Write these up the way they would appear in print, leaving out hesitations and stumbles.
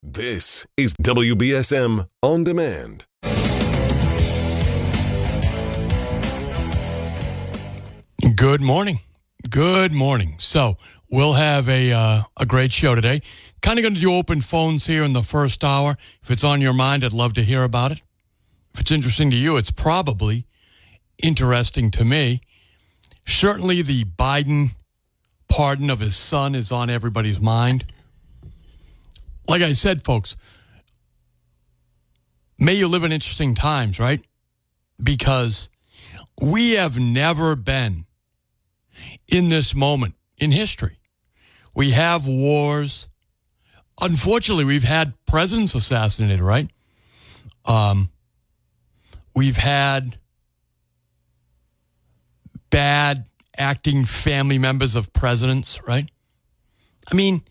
This is WBSM On Demand. Good morning. Good morning. So we'll have a great show today. Kind of going to do open phones here in the first hour. If it's on your mind, I'd love to hear about it. If it's interesting to you, it's probably interesting to me. Certainly the Biden pardon of his son is on everybody's mind. Like I said, folks, may you live in interesting times, right? Because we have never been in this moment in history. We have wars. Unfortunately, we've had presidents assassinated, right? We've had bad acting family members of presidents, right? I mean,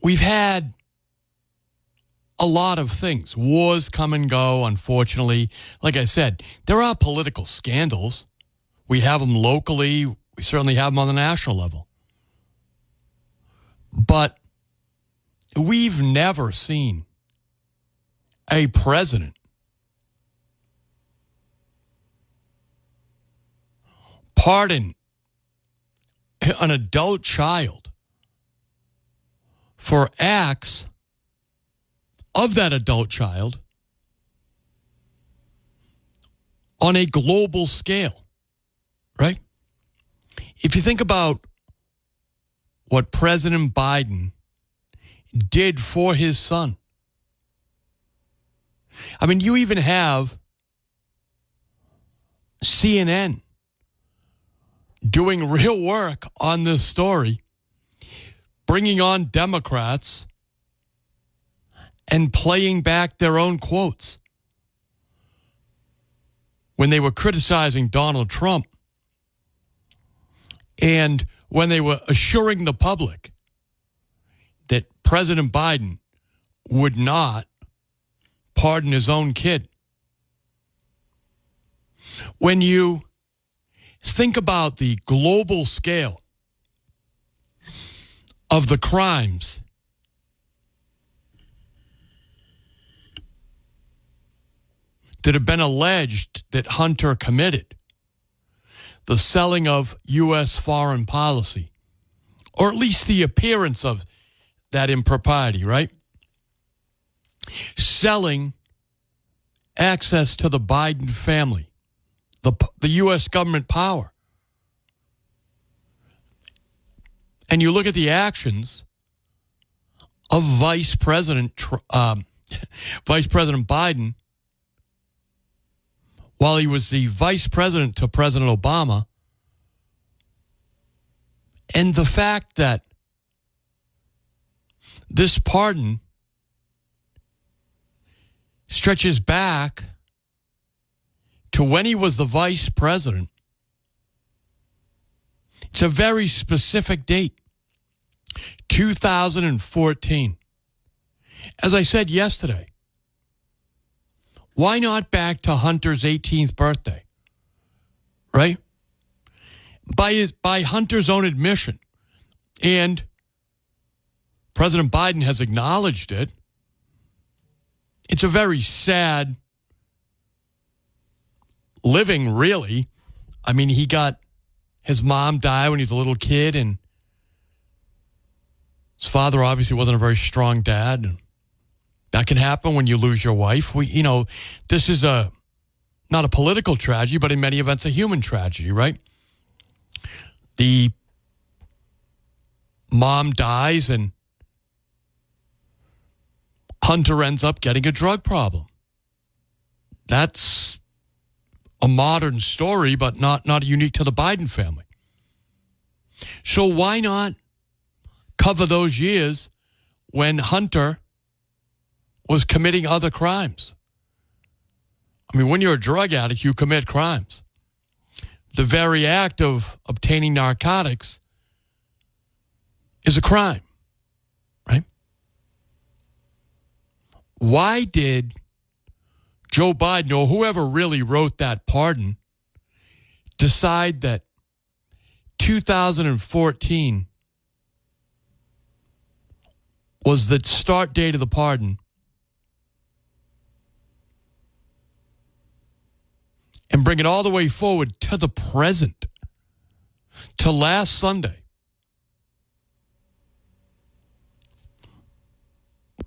we've had a lot of things. Wars come and go, unfortunately. Like I said, there are political scandals. We have them locally. We certainly have them on the national level. But we've never seen a president pardon an adult child for acts of that adult child on a global scale, right? If you think about what President Biden did for his son, I mean, you even have CNN doing real work on this story, bringing on Democrats and playing back their own quotes when they were criticizing Donald Trump and when they were assuring the public that President Biden would not pardon his own kid. When you think about the global scale of the crimes that have been alleged that Hunter committed, the selling of U.S. foreign policy, or at least the appearance of that impropriety, right? Selling access to the Biden family, the U.S. government power. And you look at the actions of Vice President Biden while he was the vice president to President Obama, and the fact that this pardon stretches back to when he was the vice president. It's a very specific date, 2014. As I said yesterday, why not back to Hunter's 18th birthday, right? By Hunter's own admission, and President Biden has acknowledged it, it's a very sad living, really. I mean, his mom died when he was a little kid, and his father obviously wasn't a very strong dad. That can happen when you lose your wife. This is not a political tragedy, but in many events a human tragedy, right? The mom dies and Hunter ends up getting a drug problem. That's a modern story, but not unique to the Biden family. So why not cover those years when Hunter was committing other crimes? I mean, when you're a drug addict, you commit crimes. The very act of obtaining narcotics is a crime, right? Why did Joe Biden, or whoever really wrote that pardon, decide that 2014 was the start date of the pardon and bring it all the way forward to the present, to last Sunday.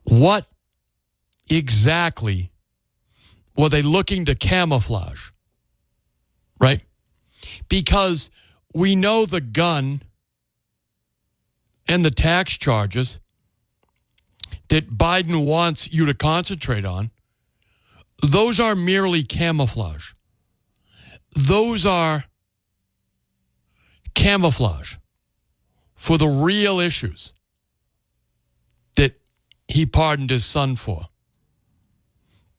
What exactly were they looking to camouflage? Right? Because we know the gun and the tax charges that Biden wants you to concentrate on, those are merely camouflage. Those are camouflage for the real issues that he pardoned his son for.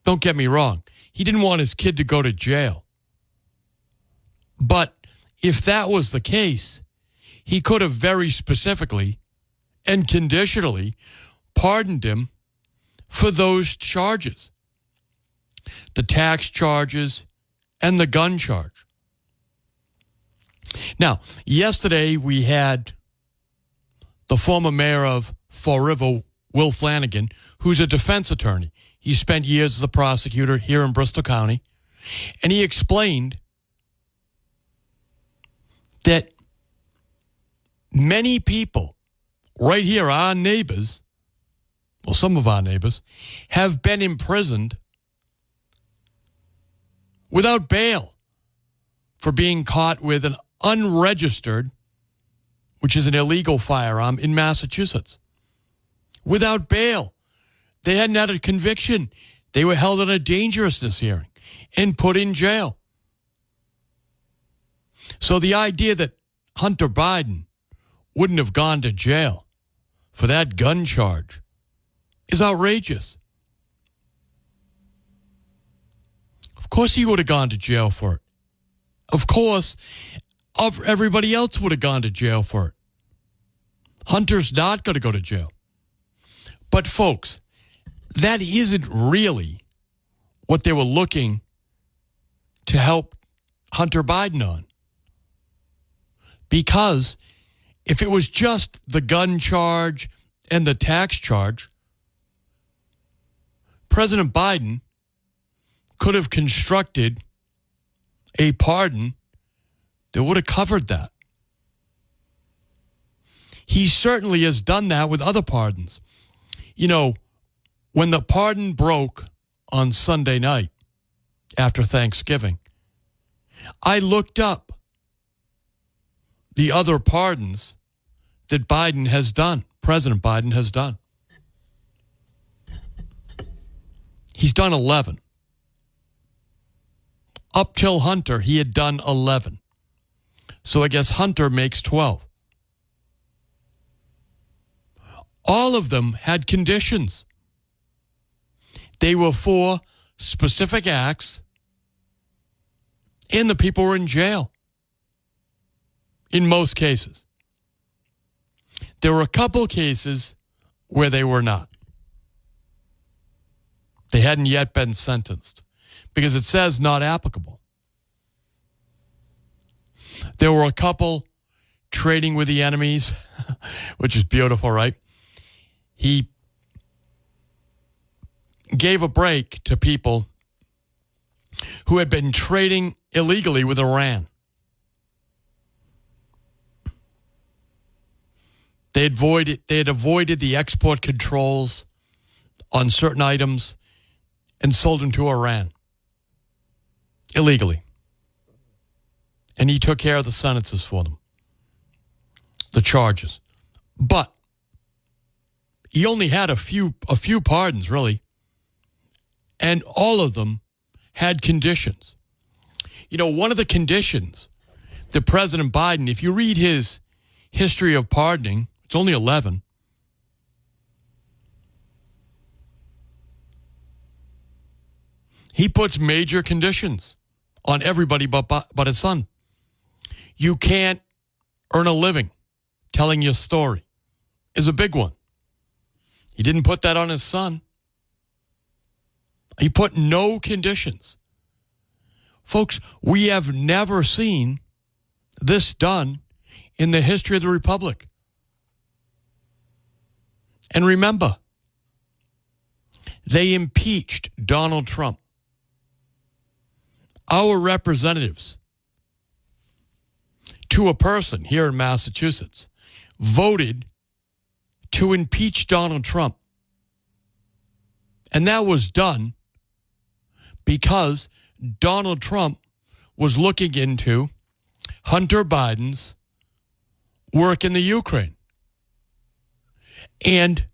Don't get me wrong. He didn't want his kid to go to jail. But if that was the case, he could have very specifically and conditionally pardoned him for those charges, the tax charges and the gun charge. Now, yesterday we had the former mayor of Fall River, Will Flanagan, who's a defense attorney. He spent years as a prosecutor here in Bristol County, and he explained that many people right here, our neighbors, well, some of our neighbors, have been imprisoned without bail for being caught with an unregistered, which is an illegal firearm in Massachusetts. Without bail. They hadn't had a conviction. They were held on a dangerousness hearing and put in jail. So the idea that Hunter Biden wouldn't have gone to jail for that gun charge is outrageous. Of course he would have gone to jail for it. Of course, everybody else would have gone to jail for it. Hunter's not going to go to jail. But folks, that isn't really what they were looking to help Hunter Biden on. Because if it was just the gun charge and the tax charge, President Biden could have constructed a pardon that would have covered that. He certainly has done that with other pardons. You know, when the pardon broke on Sunday night after Thanksgiving, I looked up the other pardons that Biden has done, President Biden has done. He's done 11. Up till Hunter, he had done 11. So I guess Hunter makes 12. All of them had conditions. They were for specific acts, and the people were in jail in most cases. There were a couple cases where they were not. They hadn't yet been sentenced because it says not applicable. There were a couple trading with the enemies, which is beautiful, right? He gave a break to people who had been trading illegally with Iran. They had avoided the export controls on certain items and sold them to Iran illegally. And he took care of the sentences for them, the charges. But he only had a few pardons, really. And all of them had conditions. You know, one of the conditions that President Biden, if you read his history of pardoning, it's only 11. He puts major conditions on everybody but his son. You can't earn a living telling your story is a big one. He didn't put that on his son. He put no conditions. Folks, we have never seen this done in the history of the Republic. And remember, they impeached Donald Trump. Our representatives, to a person here in Massachusetts, voted to impeach Donald Trump. And that was done because Donald Trump was looking into Hunter Biden's work in the Ukraine. And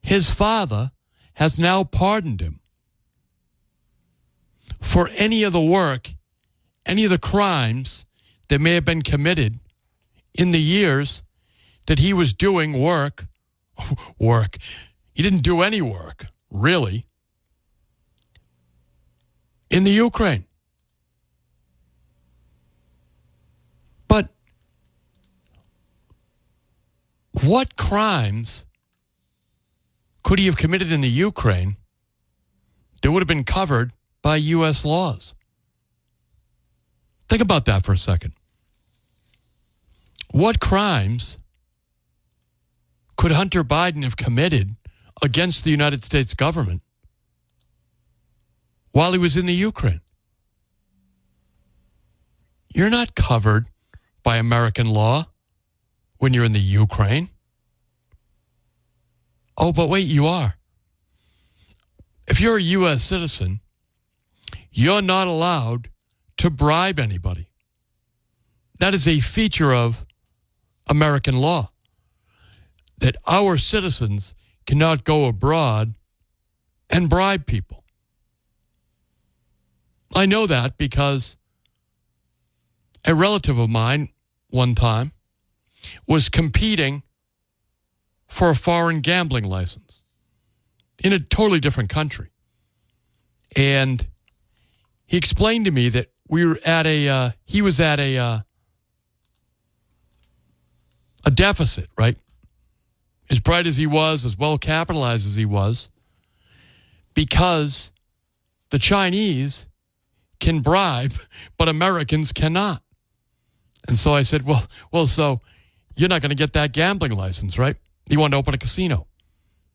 his father has now pardoned him for any of the work, any of the crimes that may have been committed in the years that he was doing work. He didn't do any work, really, in the Ukraine. But what crimes could he have committed in the Ukraine that would have been covered by U.S. laws? Think about that for a second. What crimes could Hunter Biden have committed against the United States government while he was in the Ukraine? You're not covered by American law when you're in the Ukraine. Oh, but wait, you are. If you're a U.S. citizen, you're not allowed to bribe anybody. That is a feature of American law, that our citizens cannot go abroad and bribe people. I know that because a relative of mine one time was competing for a foreign gambling license in a totally different country. And he explained to me that we were at he was at a deficit, right? As bright as he was, as well capitalized as he was, because the Chinese can bribe, but Americans cannot. And so I said, well, so you're not going to get that gambling license, right? He wanted to open a casino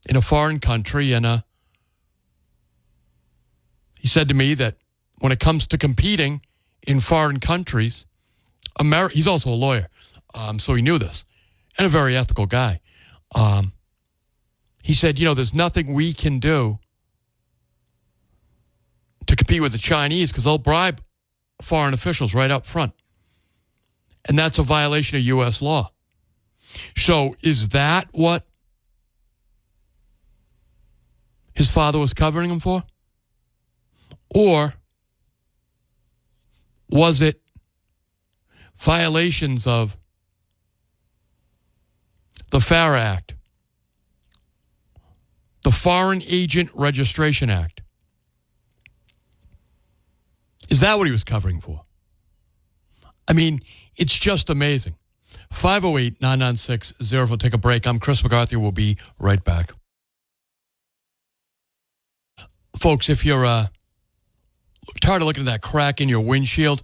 in a foreign country, and he said to me that when it comes to competing in foreign countries, he's also a lawyer, so he knew this, and a very ethical guy. He said, there's nothing we can do to compete with the Chinese because they'll bribe foreign officials right up front. And that's a violation of U.S. law. So is that what his father was covering him for? Or was it violations of the FAR Act, the Foreign Agent Registration Act? Is that what he was covering for? I mean, it's just amazing. 508-996-04. We'll take a break. I'm Chris McCarthy. We'll be right back. Folks, if you're tired of looking at that crack in your windshield,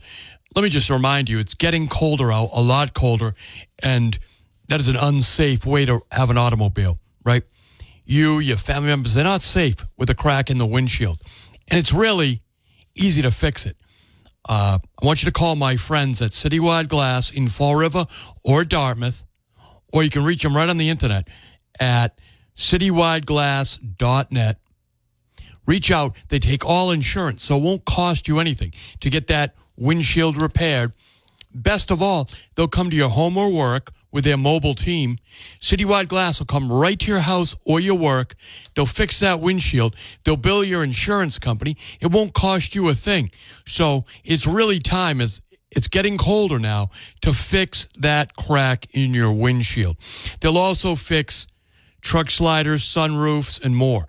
let me just remind you, it's getting colder out, a lot colder, and that is an unsafe way to have an automobile, right? You, your family members, they're not safe with a crack in the windshield. And it's really easy to fix it. I want you to call my friends at Citywide Glass in Fall River or Dartmouth, or you can reach them right on the internet at citywideglass.net. Reach out. They take all insurance, so it won't cost you anything to get that windshield repaired. Best of all, they'll come to your home or work with their mobile team. Citywide Glass will come right to your house or your work. They'll fix that windshield. They'll bill your insurance company. It won't cost you a thing. So it's really time, as it's getting colder now, to fix that crack in your windshield. They'll also fix truck sliders, sunroofs, and more.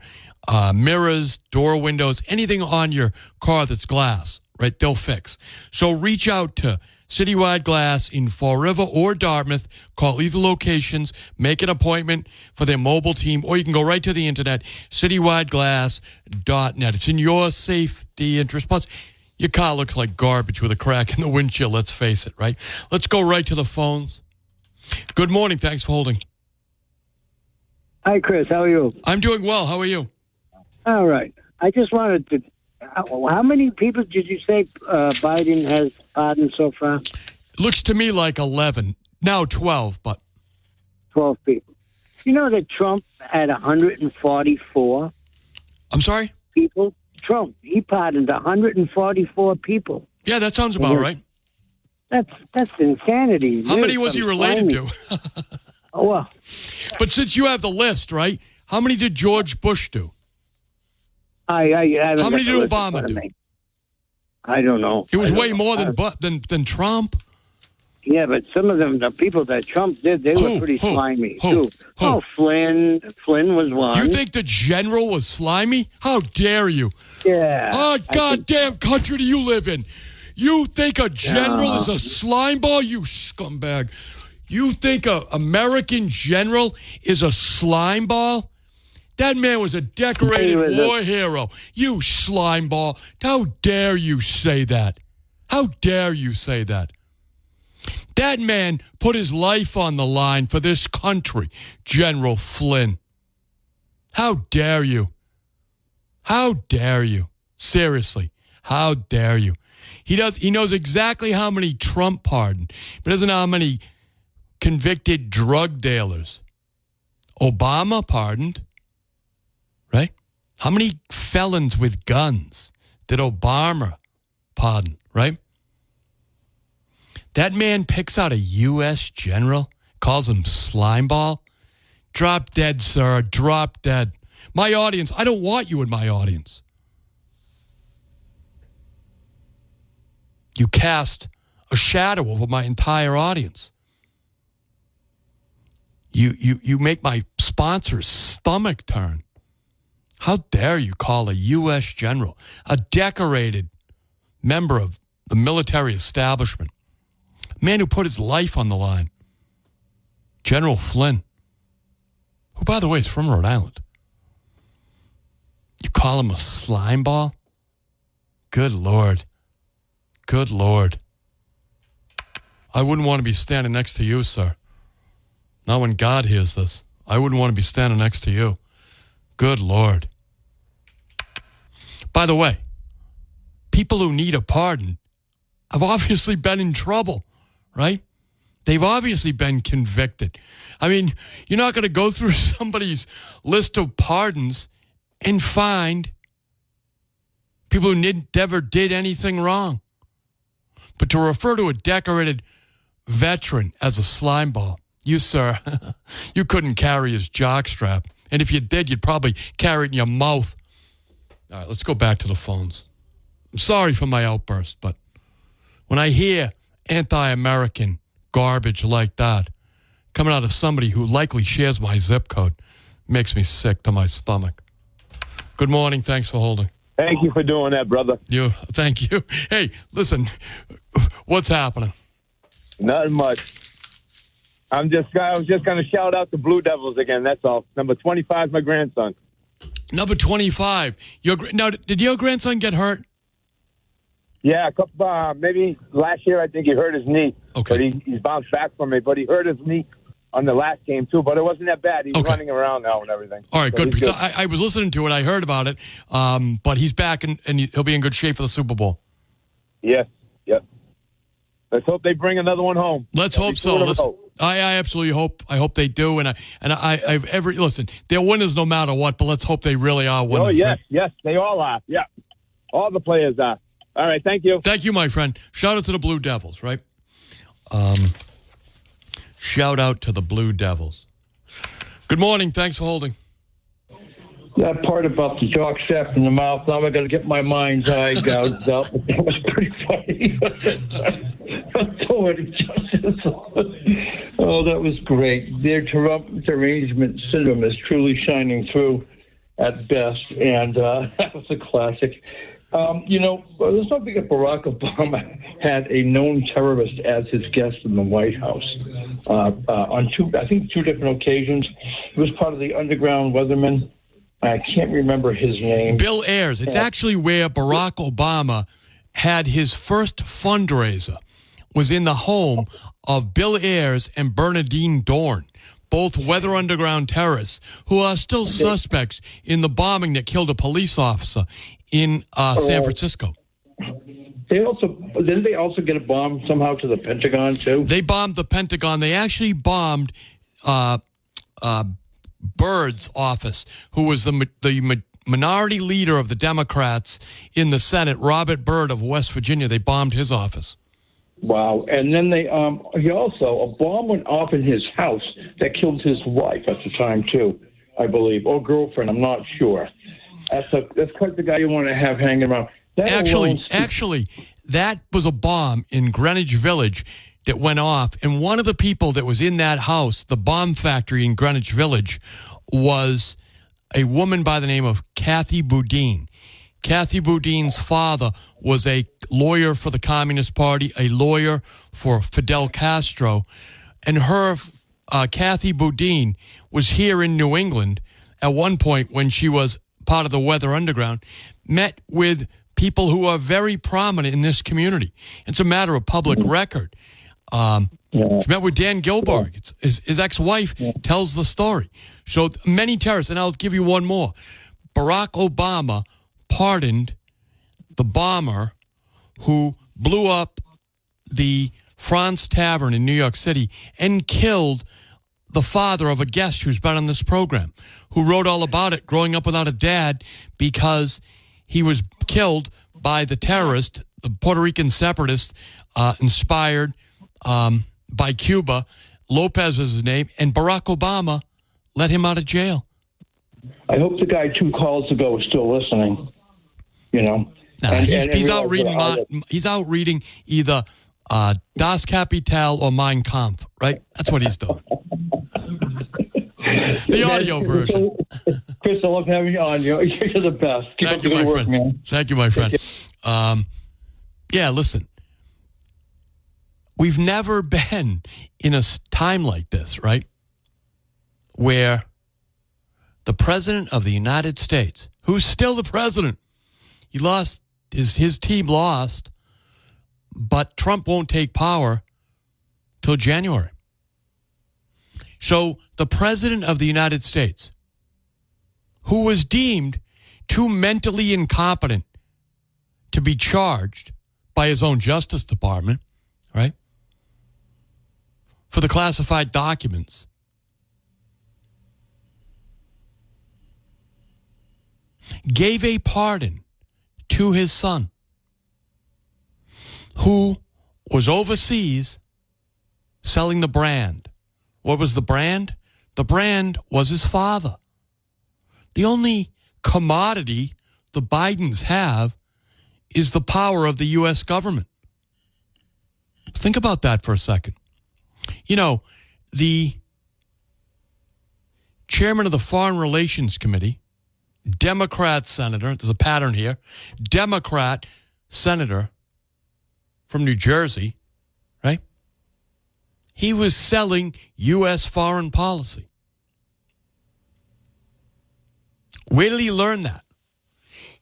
Mirrors, door windows, anything on your car that's glass, right? They'll fix. So reach out to Citywide Glass in Fall River or Dartmouth. Call either locations, make an appointment for their mobile team, or you can go right to the internet, citywideglass.net. It's in your safety interest. Plus, your car looks like garbage with a crack in the windshield, let's face it, right? Let's go right to the phones. Good morning. Thanks for holding. Hi, Chris. How are you? I'm doing well. How are you? All right. I just wanted to. How many people did you say Biden has pardoned so far? Looks to me like 11. Now 12, but 12 people. You know that Trump had 144 I'm sorry? people? Trump, he pardoned 144 people. Yeah, that sounds about right. That's insanity. How many was he related to? Oh, well. But since you have the list, right? How many did George Bush do? How many did Obama do? I don't know. It was way more than Trump. Yeah, but some of them, the people that Trump did, they were pretty slimy, too. Oh, Flynn. Flynn was one. You think the general was slimy? How dare you? Yeah. Oh, goddamn country do you live in? You think a general is a slime ball? You scumbag. You think a American general is a slime ball? That man was a decorated war hero. You slime ball. How dare you say that? How dare you say that? That man put his life on the line for this country, General Flynn. How dare you? How dare you? Seriously, how dare you? He knows exactly how many Trump pardoned, but doesn't know how many convicted drug dealers Obama pardoned, right? How many felons with guns did Obama pardon, right? That man picks out a U.S. general, calls him slimeball. Drop dead, sir. Drop dead. My audience, I don't want you in my audience. You cast a shadow over my entire audience. You make my sponsor's stomach turn. How dare you call a U.S. general, a decorated member of the military establishment, a man who put his life on the line, General Flynn, who, by the way, is from Rhode Island. You call him a slime ball? Good Lord. Good Lord. I wouldn't want to be standing next to you, sir. Not when God hears this. I wouldn't want to be standing next to you. Good Lord. By the way, people who need a pardon have obviously been in trouble, right? They've obviously been convicted. I mean, you're not going to go through somebody's list of pardons and find people who never did anything wrong. But to refer to a decorated veteran as a slimeball, you, sir, you couldn't carry his jockstrap. And if you did, you'd probably carry it in your mouth. All right, let's go back to the phones. I'm sorry for my outburst, but when I hear anti-American garbage like that coming out of somebody who likely shares my zip code, it makes me sick to my stomach. Good morning. Thanks for holding. Thank you for doing that, brother. Thank you. Hey, listen, what's happening? Nothing much. I was just going to shout out the Blue Devils again. That's all. Number 25 is my grandson. Number 25. Now, did your grandson get hurt? Yeah, maybe last year I think he hurt his knee. Okay. But he's bounced back from it. But he hurt his knee on the last game, too. But it wasn't that bad. He's running around now and everything. All right, so good. Because I was listening to it. I heard about it. But he's back, and he'll be in good shape for the Super Bowl. Yes. Yep. Let's hope they bring another one home. Let's hope so. I absolutely hope. I hope they do. And listen. They're winners no matter what. But let's hope they really are winners. Oh yes, right? yes, they all are. Yeah, all the players are. All right, thank you. Thank you, my friend. Shout out to the Blue Devils, right? Shout out to the Blue Devils. Good morning. Thanks for holding. That part about the jock strap in the mouth, now I got to get my mind's eye gouged out. That was pretty funny. Oh, that was great. Their derangement syndrome is truly shining through at best, and that was a classic. There's something that Barack Obama had a known terrorist as his guest in the White House on two different occasions. It was part of the underground weathermen. I can't remember his name. Bill Ayers. It's actually where Barack Obama had his first fundraiser, was in the home of Bill Ayers and Bernadine Dorn. both Weather Underground terrorists who are still suspects in the bombing that killed a police officer in San Francisco. Didn't they also get a bomb somehow to the Pentagon too? They bombed the Pentagon. They actually bombed Byrd's office, who was the minority leader of the Democrats in the Senate, Robert Byrd of West Virginia. They bombed his office. Wow. And then he also, a bomb went off in his house that killed his wife at the time too, I believe, or girlfriend, I'm not sure. That's quite the guy you want to have hanging around. Actually, that was a bomb in Greenwich Village that went off, and one of the people that was in that house, the bomb factory in Greenwich Village, was a woman by the name of Kathy Boudin. Kathy Boudin's father was a lawyer for the Communist Party, a lawyer for Fidel Castro, and Kathy Boudin was here in New England at one point when she was part of the Weather Underground, met with people who are very prominent in this community. It's a matter of public record. She met with Dan Gilbarg. His ex-wife tells the story. So many terrorists, and I'll give you one more. Barack Obama pardoned the bomber who blew up the France Tavern in New York City and killed the father of a guest who's been on this program, who wrote all about it growing up without a dad because he was killed by the terrorist, the Puerto Rican separatist, inspired by Cuba. Lopez is his name, and Barack Obama let him out of jail. I hope the guy 2 calls ago is still listening. You know, he's out reading. He's out reading either Das Kapital or Mein Kampf. Right, that's what he's doing. The audio version. Chris, I love having you on. You're the best. Keep Thank you, my friend. Man. Thank you, my friend. Yeah, listen. We've never been in a time like this, right? Where the president of the United States, who's still the president, he lost, his team lost, but Trump won't take power till January. So the president of the United States, who was deemed too mentally incompetent to be charged by his own Justice Department, right, for the classified documents, gave a pardon to his son, who was overseas selling the brand. What was the brand? The brand was his father. The only commodity the Bidens have is the power of the U.S. government. Think about that for a second. You know, the chairman of the Foreign Relations Committee, Democrat senator, there's a pattern here, Democrat senator from New Jersey, right? He was selling U.S. foreign policy. Where did he learn that?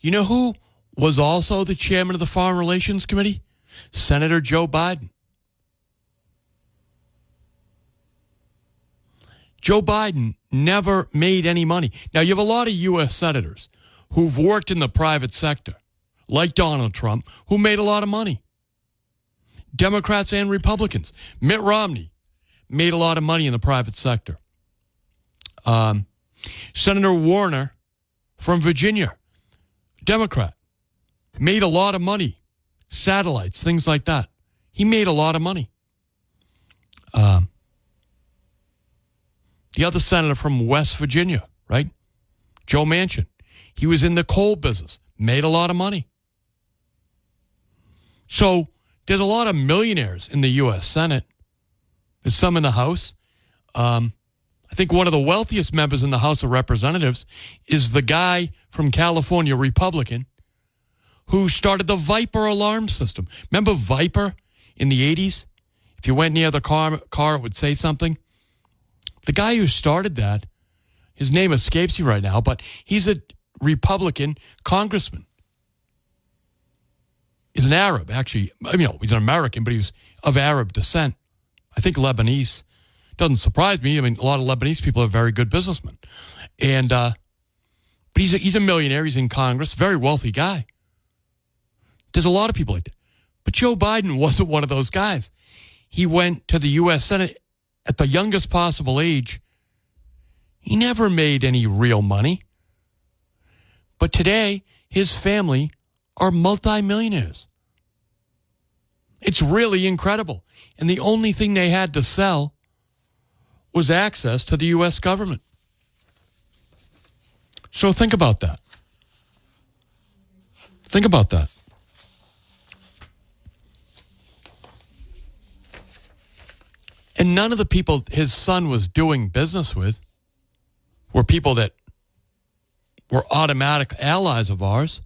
You know who was also the chairman of the Foreign Relations Committee? Senator Joe Biden. Joe Biden never made any money. Now, you have a lot of U.S. senators who've worked in the private sector, like Donald Trump, who made a lot of money. Democrats and Republicans. Mitt Romney made a lot of money in the private sector. Senator Warner from Virginia, Democrat, made a lot of money. Satellites, things like that. He made a lot of money. The other senator from West Virginia, right? Joe Manchin. He was in the coal business, made a lot of money. So there's a lot of millionaires in the U.S. Senate. There's some in the House. I think one of the wealthiest members in the House of Representatives is the guy from California, Republican, who started the Viper alarm system. Remember Viper in the 80s? If you went near the car, it would say something. The guy who started that, his name escapes me right now, but he's a Republican congressman. He's an Arab, actually. I mean, he's an American, but he was of Arab descent. I think Lebanese. Doesn't surprise me. I mean, a lot of Lebanese people are very good businessmen. And but he's a millionaire. He's in Congress. Very wealthy guy. There's a lot of people like that. But Joe Biden wasn't one of those guys. He went to the U.S. Senate at the youngest possible age. He never made any real money. But today, his family are multimillionaires. It's really incredible. And the only thing they had to sell was access to the U.S. government. So think about that. Think about that. And none of the people his son was doing business with were people that were automatic allies of ours.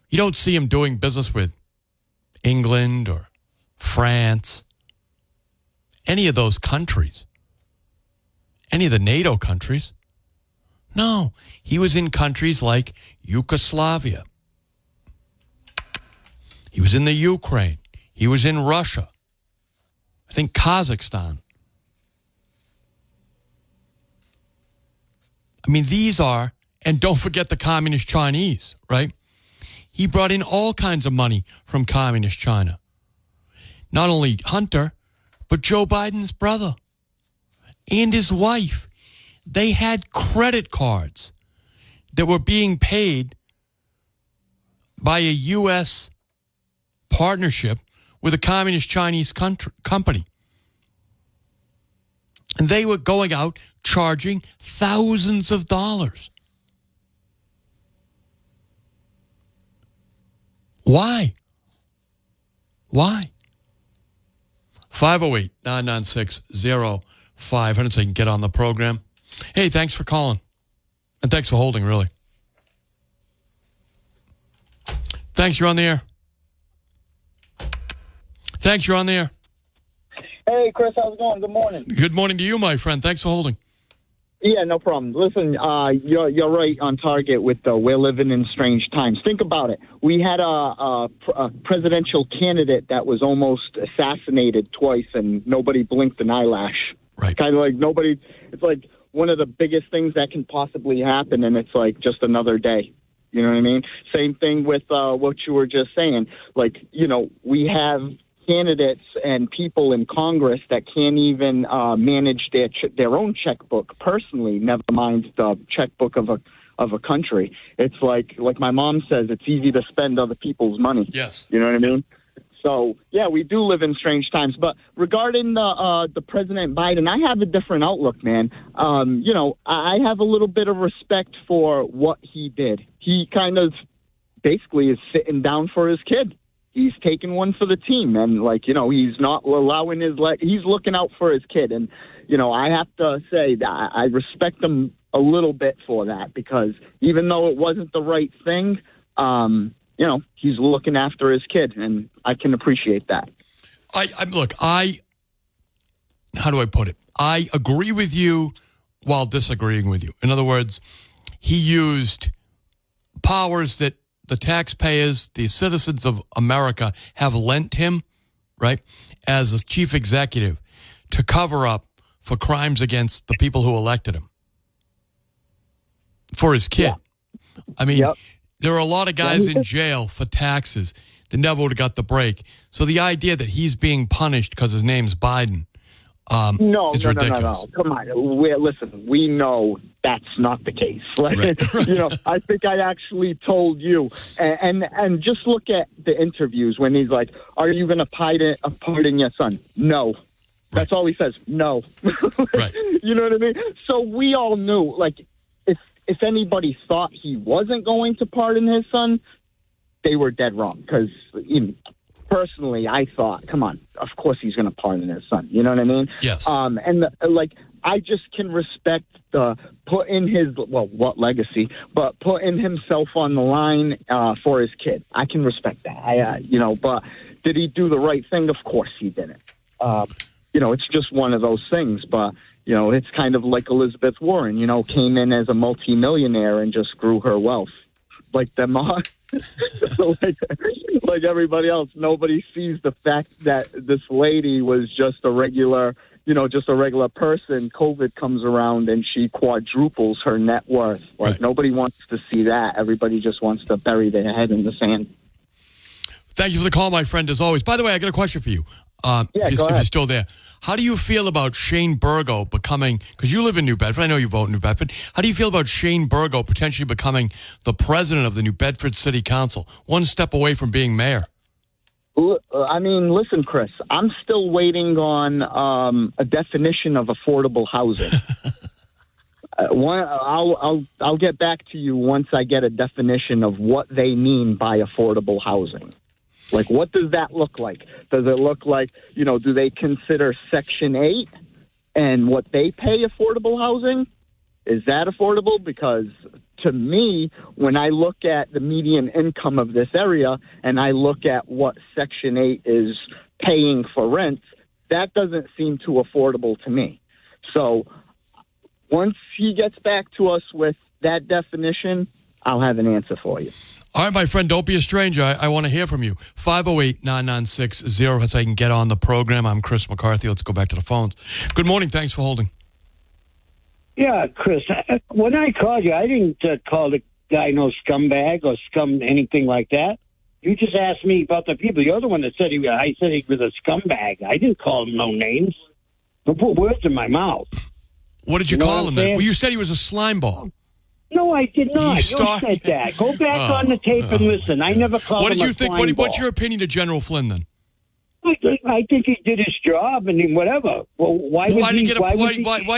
You don't see him doing business with England or France, any of those countries, any of the NATO countries. No, he was in countries like Yugoslavia. He was in the Ukraine. He was in Russia. I think Kazakhstan. I mean, these are, and don't forget the communist Chinese, right? He brought in all kinds of money from communist China. Not only Hunter, but Joe Biden's brother and his wife. They had credit cards that were being paid by a U.S. partnership with a communist Chinese company. And they were going out charging thousands of dollars. Why? Why? 508-996-0500 so you can get on the program. Hey, thanks for calling. And thanks for holding, really. Thanks, you're on the air. Thanks, you're on the air. Hey, Chris, how's it going? Good morning. Good morning to you, my friend. Thanks for holding. Yeah, no problem. Listen, you're right on target with we're living in strange times. Think about it. We had a presidential candidate that was almost assassinated twice, and nobody blinked an eyelash. Right. Kind of like nobody. It's like one of the biggest things that can possibly happen, and it's like just another day. You know what I mean? Same thing with what you were just saying. Like, you know, we have candidates and people in Congress that can't even manage their own checkbook personally, never mind the checkbook of a country. It's like my mom says, it's easy to spend other people's money. Yes. You know what I mean? So, yeah, we do live in strange times. But regarding the President Biden, I have a different outlook, man. You know, I have a little bit of respect for what he did. He kind of basically is sitting down for his kid. He's taking one for the team, and, like, you know, he's not allowing he's looking out for his kid. And, you know, I have to say that I respect him a little bit for that, because even though it wasn't the right thing, you know, he's looking after his kid, and I can appreciate that. Look, how do I put it? I agree with you while disagreeing with you. In other words, he used powers that the taxpayers, the citizens of America have lent him, right, as a chief executive to cover up for crimes against the people who elected him. For his kid. Yeah. I mean, there are a lot of guys in jail for taxes that never would have got the break. So the idea that he's being punished because his name's Biden is ridiculous. No. Come on. Listen, we know that's not the case. Like, right. You know, I think I actually told you. And just look at the interviews when he's like, are you going to pardon your son? No. That's all he says. No. Right. You know what I mean? So we all knew, like, if anybody thought he wasn't going to pardon his son, they were dead wrong. Because personally, I thought, come on, of course he's going to pardon his son. You know what I mean? Yes. I just can respect the putting his, what legacy, but putting himself on the line for his kid. I can respect that. But did he do the right thing? Of course he didn't. It's just one of those things, but. You know, it's kind of like Elizabeth Warren, came in as a multimillionaire and just grew her wealth. Like them all. like everybody else, nobody sees the fact that this lady was just a regular, just a regular person, COVID comes around and she quadruples her net worth. Like, nobody wants to see that. Everybody just wants to bury their head in the sand. Thank you for the call, my friend, as always. By the way, I got a question for you. Yeah, if go ahead. you're still there. How do you feel about Shane Burgo becoming, because you live in New Bedford, I know you vote in New Bedford, how do you feel about Shane Burgo potentially becoming the president of the New Bedford City Council, one step away from being mayor? I mean, listen, Chris, I'm still waiting on a definition of affordable housing. I'll get back to you once I get a definition of what they mean by affordable housing. Like, what does that look like? Does it look like, do they consider Section 8 and what they pay affordable housing? Is that affordable? Because to me, when I look at the median income of this area and I look at what Section 8 is paying for rent, that doesn't seem too affordable to me. So once he gets back to us with that definition, I'll have an answer for you. All right, my friend, don't be a stranger. I want to hear from you. 508-996-0 so I can get on the program. I'm Chris McCarthy. Let's go back to the phones. Good morning. Thanks for holding. Yeah, Chris, when I called you, I didn't call the guy no scumbag or scum anything like that. You just asked me about the people. You're the one that said I said he was a scumbag. I didn't call him no names. Don't put words in my mouth. What did you call him then? Well, you said he was a slime ball. No, I did not. You said that. Go back on the tape and listen. I never called him a slime ball. What did you think? What's your opinion of General Flynn then? I think he did his job and whatever. Well, why do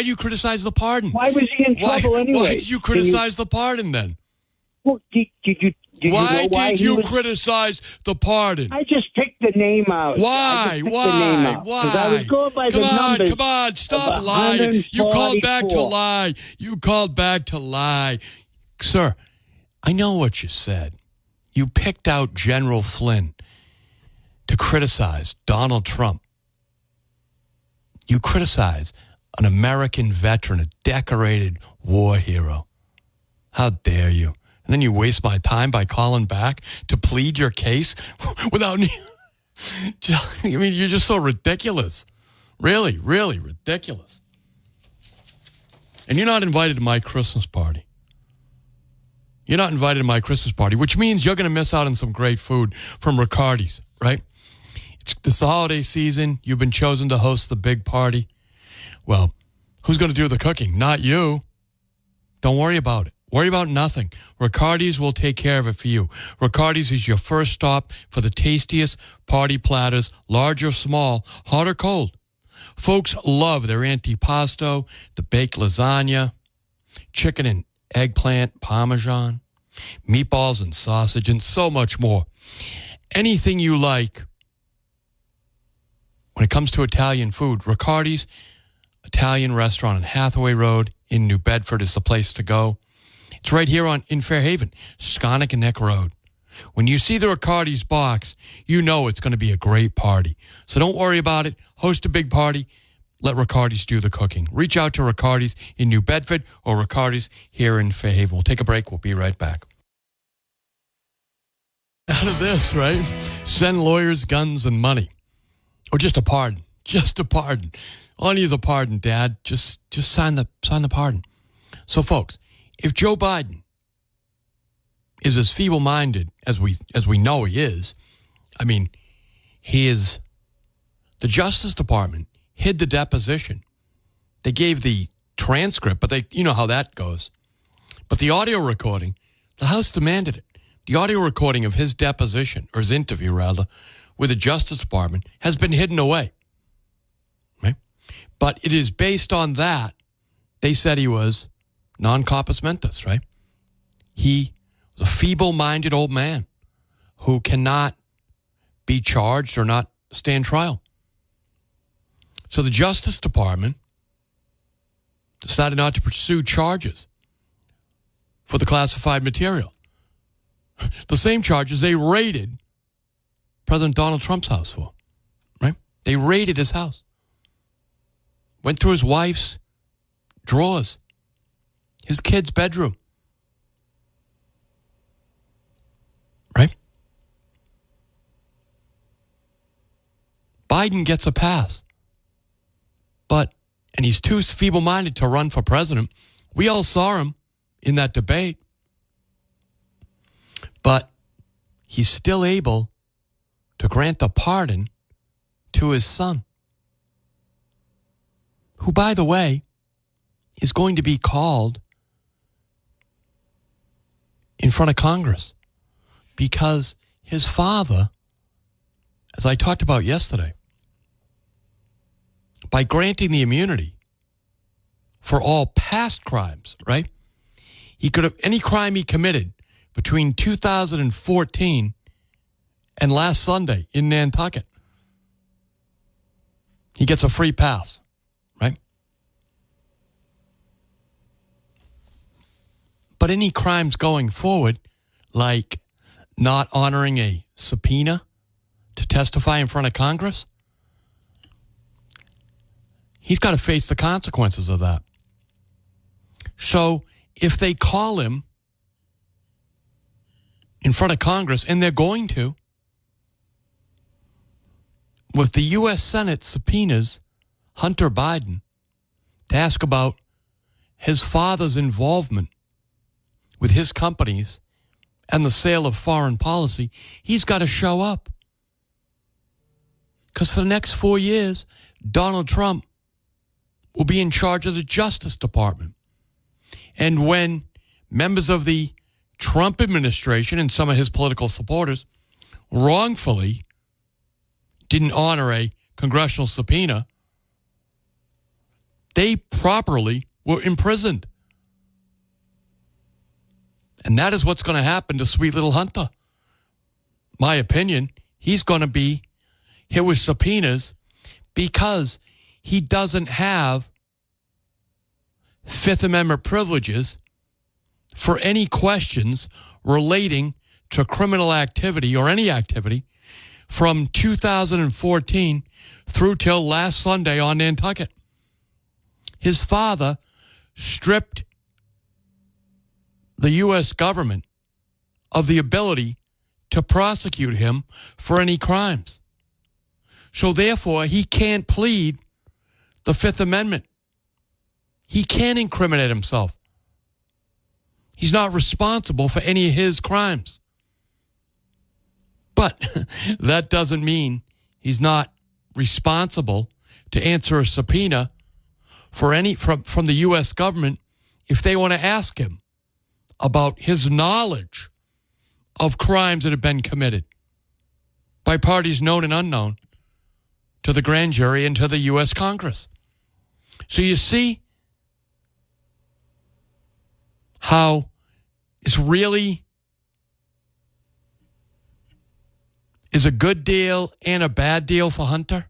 you criticize the pardon? Why was he in trouble anyway? Why did you criticize the pardon then? Well, did you criticize the pardon? I just picked the name out. Why? Why? I was going by the numbers. Come on, stop lying. You called back to lie. You called back to lie. Sir, I know what you said. You picked out General Flynn to criticize Donald Trump. You criticize an American veteran, a decorated war hero. How dare you? And then you waste my time by calling back to plead your case without me. I mean, you're just so ridiculous. Really, really ridiculous. And you're not invited to my Christmas party. You're not invited to my Christmas party, which means you're going to miss out on some great food from Riccardi's, right? It's the holiday season. You've been chosen to host the big party. Well, who's going to do the cooking? Not you. Don't worry about it. Worry about nothing. Riccardi's will take care of it for you. Riccardi's is your first stop for the tastiest party platters, large or small, hot or cold. Folks love their antipasto, the baked lasagna, chicken and eggplant parmesan, meatballs and sausage, and so much more. Anything you like when it comes to Italian food, Riccardi's Italian restaurant on Hathaway Road in New Bedford is the place to go. It's right here in Fairhaven, Sconnick Neck Road. When you see the Riccardi's box, you know it's going to be a great party. So don't worry about it. Host a big party. Let Riccardi's do the cooking. Reach out to Riccardi's in New Bedford or Riccardi's here in Fairhaven. We'll take a break. We'll be right back. Out of this, right? Send lawyers, guns, and money. Or just a pardon. Just a pardon. All I need is a pardon, Dad. Just sign the pardon. So, folks, if Joe Biden is as feeble-minded as we know he is, I mean, the Justice Department hid the deposition. They gave the transcript, but you know how that goes. But the audio recording, the House demanded it. The audio recording of his deposition, or his interview rather, with the Justice Department has been hidden away. Right? But it is based on that. They said he was non-compos mentis, right? He was a feeble-minded old man who cannot be charged or not stand trial. So the Justice Department decided not to pursue charges for the classified material. The same charges they raided President Donald Trump's house for, right? They raided his house. Went through his wife's drawers, his kid's bedroom, right? Biden gets a pass. And he's too feeble-minded to run for president. We all saw him in that debate. But he's still able to grant the pardon to his son, who, by the way, is going to be called in front of Congress because his father, as I talked about yesterday, by granting the immunity for all past crimes, right? He could have, any crime he committed between 2014 and last Sunday in Nantucket, he gets a free pass, right? But any crimes going forward, like not honoring a subpoena to testify in front of Congress, he's got to face the consequences of that. So if they call him in front of Congress, and they're going to, with the U.S. Senate subpoenas Hunter Biden to ask about his father's involvement with his companies and the sale of foreign policy, he's got to show up. Because for the next 4 years, Donald Trump will be in charge of the Justice Department. And when members of the Trump administration and some of his political supporters wrongfully didn't honor a congressional subpoena, they properly were imprisoned. And that is what's going to happen to sweet little Hunter. My opinion, he's going to be hit with subpoenas because he doesn't have Fifth Amendment privileges for any questions relating to criminal activity or any activity from 2014 through till last Sunday on Nantucket. His father stripped the U.S. government of the ability to prosecute him for any crimes. So therefore, he can't plead the Fifth Amendment. He can't incriminate himself. He's not responsible for any of his crimes. But that doesn't mean he's not responsible to answer a subpoena for any from the U.S. government if they want to ask him about his knowledge of crimes that have been committed by parties known and unknown to the grand jury and to the U.S. Congress. So you see how it's really is a good deal and a bad deal for Hunter.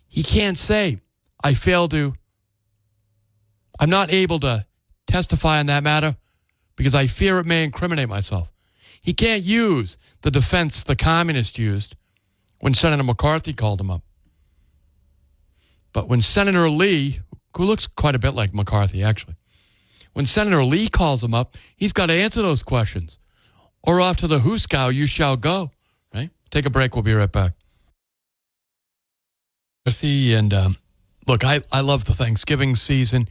He can't say, I'm not able to testify on that matter because I fear it may incriminate myself. He can't use the defense the communists used when Senator McCarthy called him up. But when Senator Lee, who looks quite a bit like McCarthy actually, when Senator Lee calls him up, he's got to answer those questions. Or off to the hoosegow you shall go, right? Take a break. We'll be right back. And look, I love the Thanksgiving season.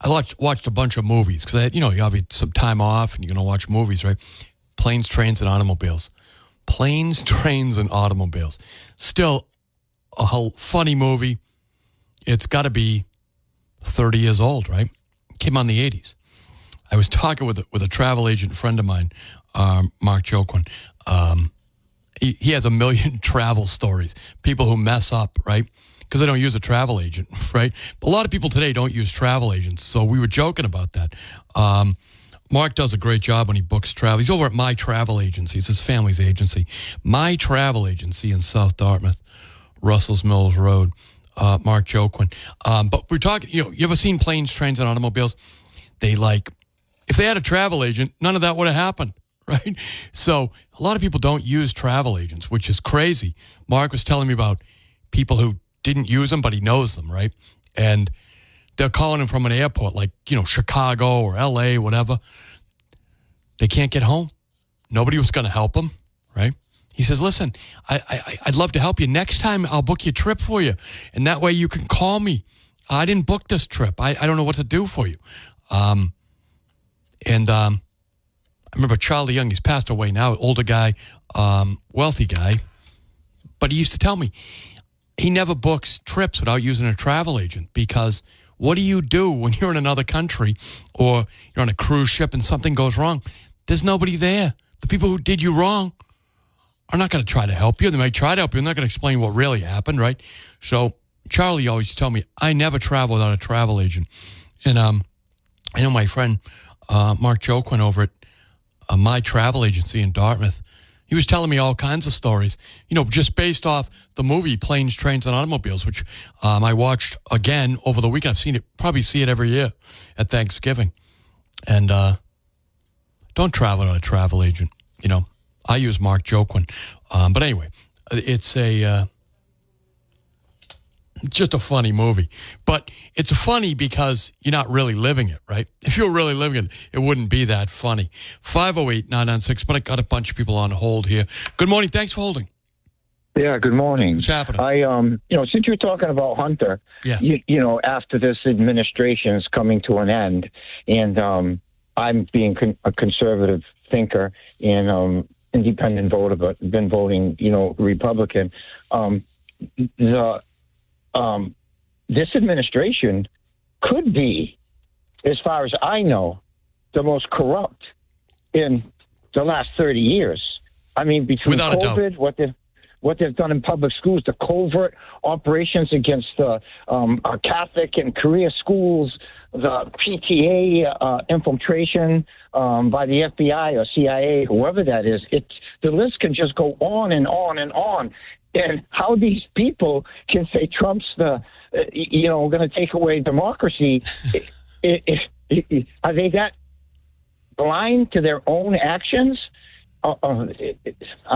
I watched a bunch of movies because you have some time off and you're going to watch movies, right? Planes, Trains, and Automobiles. Planes, Trains, and Automobiles. Still a whole funny movie. It's got to be 30 years old, right? Came on the 80s. I was talking with a travel agent friend of mine, Mark Joquin. He has a million travel stories. People who mess up, right? Because they don't use a travel agent, right? A lot of people today don't use travel agents, so we were joking about that. Mark does a great job when he books travel. He's over at My Travel Agency. It's his family's agency. My Travel Agency in South Dartmouth, Russell's Mills Road. Mark Joquin. But we're talking, you ever seen Planes, Trains, and Automobiles? If they had a travel agent, none of that would have happened, right? So a lot of people don't use travel agents, which is crazy. Mark was telling me about people who didn't use them, but he knows them, right? And they're calling him from an airport like, Chicago or L.A., whatever. They can't get home. Nobody was going to help him, right? He says, listen, I'd love to help you. Next time, I'll book your trip for you. And that way you can call me. I didn't book this trip. I don't know what to do for you. I remember Charlie Young. He's passed away now, older guy, wealthy guy. But he used to tell me he never books trips without using a travel agent, because what do you do when you're in another country or you're on a cruise ship and something goes wrong? There's nobody there. The people who did you wrong are not going to try to help you. They might try to help you. They're not going to explain what really happened, right? So Charlie always tell me, I never travel without a travel agent. And I know my friend Mark Joquin over at my travel agency in Dartmouth, he was telling me all kinds of stories, just based off the movie Planes, Trains, and Automobiles, which I watched again over the weekend. I've seen it, probably see it every year at Thanksgiving. And don't travel with a travel agent. I use Mark Joquin. But anyway, it's just a funny movie. But it's funny because you're not really living it, right? If you were really living it, it wouldn't be that funny. 508-996, but I got a bunch of people on hold here. Good morning. Thanks for holding. Yeah, good morning. What's happening? Since you're talking about Hunter, yeah. After this administration is coming to an end, and I'm being a conservative thinker and independent voter, but been voting, Republican. This administration could be, as far as I know, the most corrupt in the last 30 years. I mean, between Without COVID, what they've done in public schools, the covert operations against the Catholic and Korea schools, the PTA infiltration by the FBI or CIA, whoever that is. The list can just go on and on and on. And how these people can say Trump's going to take away democracy, are they that blind to their own actions? I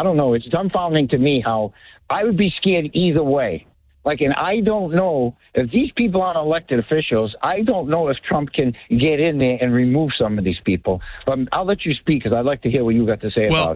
don't know. It's dumbfounding to me how I would be scared either way. And I don't know if these people aren't elected officials. I don't know if Trump can get in there and remove some of these people. But I'll let you speak because I'd like to hear what you got to say about it.